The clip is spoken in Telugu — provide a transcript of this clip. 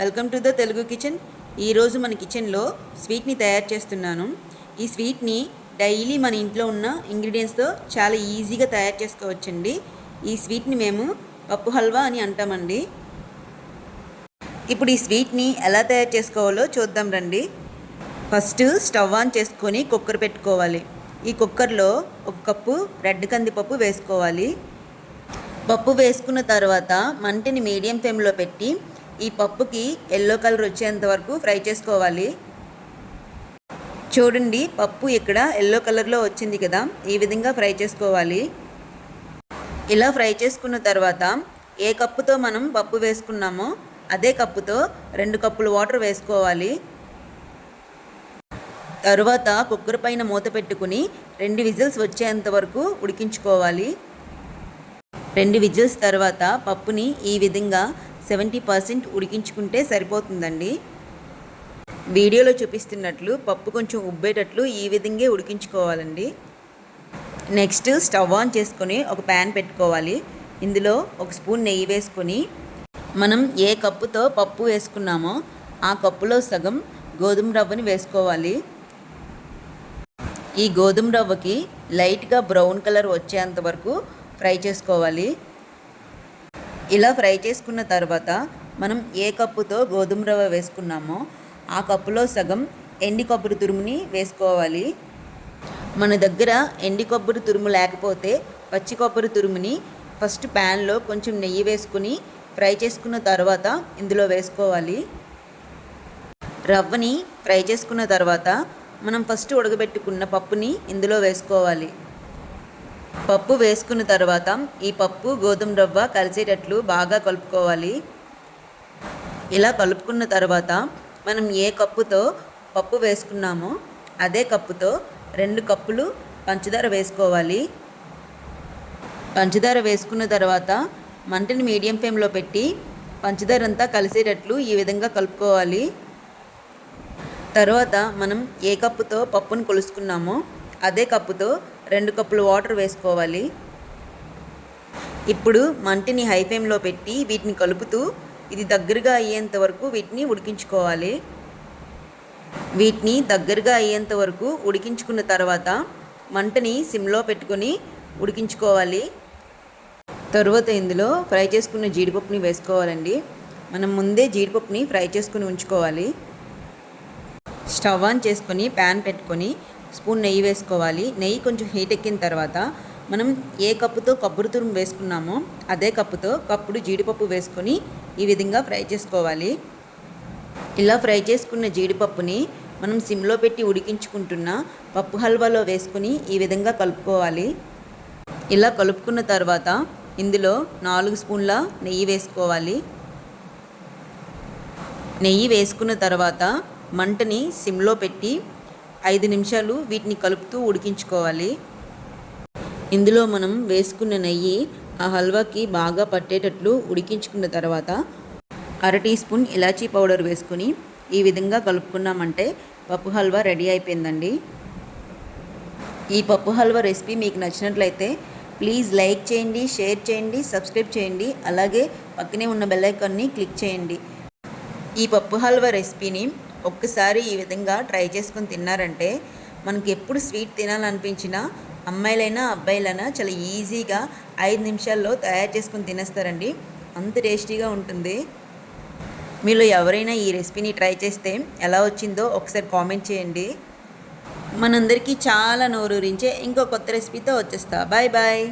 Welcome to the Telugu kitchen. ఈరోజు మన కిచెన్లో స్వీట్ని తయారు చేస్తున్నాను. ఈ స్వీట్ని డైలీ మన ఇంట్లో ఉన్న ఇంగ్రీడియంట్స్తో చాలా ఈజీగా తయారు చేసుకోవచ్చండి. ఈ స్వీట్ని మేము పప్పు హల్వా అని అంటామండి. ఇప్పుడు ఈ స్వీట్ని ఎలా తయారు చేసుకోవాలో చూద్దాం రండి. ఫస్ట్ స్టవ్ ఆన్ చేసుకొని కుక్కర్ పెట్టుకోవాలి. ఈ కుక్కర్లో 1 కప్పు రెడ్ కందిపప్పు వేసుకోవాలి. పప్పు వేసుకున్న తర్వాత మంటని మీడియం ఫ్లేమ్లో పెట్టి ఈ పప్పుకి ఎల్లో కలర్ వచ్చేంత వరకు ఫ్రై చేసుకోవాలి. చూడండి, పప్పు ఇక్కడ ఎల్లో కలర్లో వచ్చింది కదా, ఈ విధంగా ఫ్రై చేసుకోవాలి. ఇలా ఫ్రై చేసుకున్న తర్వాత ఏ కప్పుతో మనం పప్పు వేసుకున్నామో అదే కప్పుతో 2 కప్పులు వాటర్ వేసుకోవాలి. తరువాత కుక్కర్ పైన మూత పెట్టుకుని 2 విజిల్స్ వచ్చేంత వరకు ఉడికించుకోవాలి. 2 విజిల్స్ తర్వాత పప్పుని ఈ విధంగా 70% ఉడికించుకుంటే సరిపోతుందండి. వీడియోలో చూపిస్తున్నట్లు పప్పు కొంచెం ఉబ్బేటట్లు ఈ విధంగా ఉడికించుకోవాలండి. నెక్స్ట్ స్టవ్ ఆన్ చేసుకొని ఒక ప్యాన్ పెట్టుకోవాలి. ఇందులో 1 స్పూన్ నెయ్యి వేసుకొని మనం ఏ కప్పుతో పప్పు వేసుకున్నామో ఆ కప్పులో సగం గోధుమ రవ్వని వేసుకోవాలి. ఈ గోధుమ రవ్వకి లైట్గా బ్రౌన్ కలర్ వచ్చేంత వరకు ఫ్రై చేసుకోవాలి. ఇలా ఫ్రై చేసుకున్న తర్వాత మనం ఏ కప్పుతో గోధుమ రవ్వ వేసుకున్నామో ఆ కప్పులో సగం ఎండి కొబ్బరి తురుముని వేసుకోవాలి. మన దగ్గర ఎండి కొబ్బరి తురుము లేకపోతే పచ్చి కొబ్బరి తురుముని ఫస్ట్ ప్యాన్లో కొంచెం నెయ్యి వేసుకుని ఫ్రై చేసుకున్న తర్వాత ఇందులో వేసుకోవాలి. రవ్వని ఫ్రై చేసుకున్న తర్వాత మనం ఫస్ట్ ఉడకబెట్టుకున్న పప్పుని ఇందులో వేసుకోవాలి. పప్పు వేసుకున్న తర్వాత ఈ పప్పు గోధుమ రవ్వ కలిసేటట్లు బాగా కలుపుకోవాలి. ఇలా కలుపుకున్న తర్వాత మనం ఏ కప్పుతో పప్పు వేసుకున్నామో అదే కప్పుతో 2 కప్పులు పంచదార వేసుకోవాలి. పంచదార వేసుకున్న తర్వాత మంటని మీడియం ఫ్లేమ్లో పెట్టి పంచదార అంతా కలిసేటట్లు ఈ విధంగా కలుపుకోవాలి. తర్వాత మనం ఏ కప్పుతో పప్పును కొలుసుకున్నామో అదే కప్పుతో 2 కప్పులు వాటర్ వేసుకోవాలి. ఇప్పుడు మంటని హై ఫ్లేమ్లో పెట్టి వీటిని కలుపుతూ ఇది దగ్గరగా అయ్యేంత వరకు వీటిని ఉడికించుకోవాలి. వీటిని దగ్గరగా అయ్యేంత వరకు ఉడికించుకున్న తర్వాత మంటని సిమ్లో పెట్టుకొని ఉడికించుకోవాలి. తరువాత ఇందులో ఫ్రై చేసుకున్న జీడిపప్పుని వేసుకోవాలండి. మనం ముందే జీడిపప్పుని ఫ్రై చేసుకుని ఉంచుకోవాలి. స్టవ్ ఆన్ చేసుకొని ప్యాన్ పెట్టుకొని స్పూన్ నెయ్యి వేసుకోవాలి. నెయ్యి కొంచెం హీట్ ఎక్కిన తర్వాత మనం ఏ కప్పుతో కొబ్బరి తురుము వేసుకున్నామో అదే కప్పుతో కప్పుడు జీడిపప్పు వేసుకొని ఈ విధంగా ఫ్రై చేసుకోవాలి. ఇలా ఫ్రై చేసుకున్న జీడిపప్పుని మనం సిమ్లో పెట్టి ఉడికించుకుంటున్న పప్పు హల్వాలో వేసుకొని ఈ విధంగా కలుపుకోవాలి. ఇలా కలుపుకున్న తర్వాత ఇందులో 4 స్పూన్ల నెయ్యి వేసుకోవాలి. నెయ్యి వేసుకున్న తర్వాత మంటని సిమ్లో పెట్టి 5 నిమిషాలు వీటిని కలుపుతూ ఉడికించుకోవాలి. ఇందులో మనం వేసుకున్న నెయ్యి ఆ హల్వాకి బాగా పట్టేటట్లు ఉడికించుకున్న తర్వాత 1/2 టీ స్పూన్ ఇలాచీ పౌడర్ వేసుకుని ఈ విధంగా కలుపుకున్నామంటే పప్పు హల్వా రెడీ అయిపోయిందండి. ఈ పప్పు హల్వా రెసిపీ మీకు నచ్చినట్లయితే ప్లీజ్ లైక్ చేయండి, షేర్ చేయండి, సబ్స్క్రైబ్ చేయండి. అలాగే పక్కనే ఉన్న బెల్ ఐకాన్ని క్లిక్ చేయండి. ఈ పప్పు హల్వా రెసిపీని ఒక్కసారి ఈ విధంగా ట్రై చేసుకొని తిన్నారంటే మనకి ఎప్పుడు స్వీట్ తినాలనిపించినా అమ్మాయిలైనా అబ్బాయిలైనా చాలా ఈజీగా 5 నిమిషాల్లో తయారు చేసుకొని తినేస్తారండి. అంత టేస్టీగా ఉంటుంది. మీలో ఎవరైనా ఈ రెసిపీని ట్రై చేస్తే ఎలా వచ్చిందో ఒకసారి కామెంట్ చేయండి. మనందరికీ చాలా నోరూరించే ఇంకో కొత్త రెసిపీతో వచ్చేస్తా. Bye bye.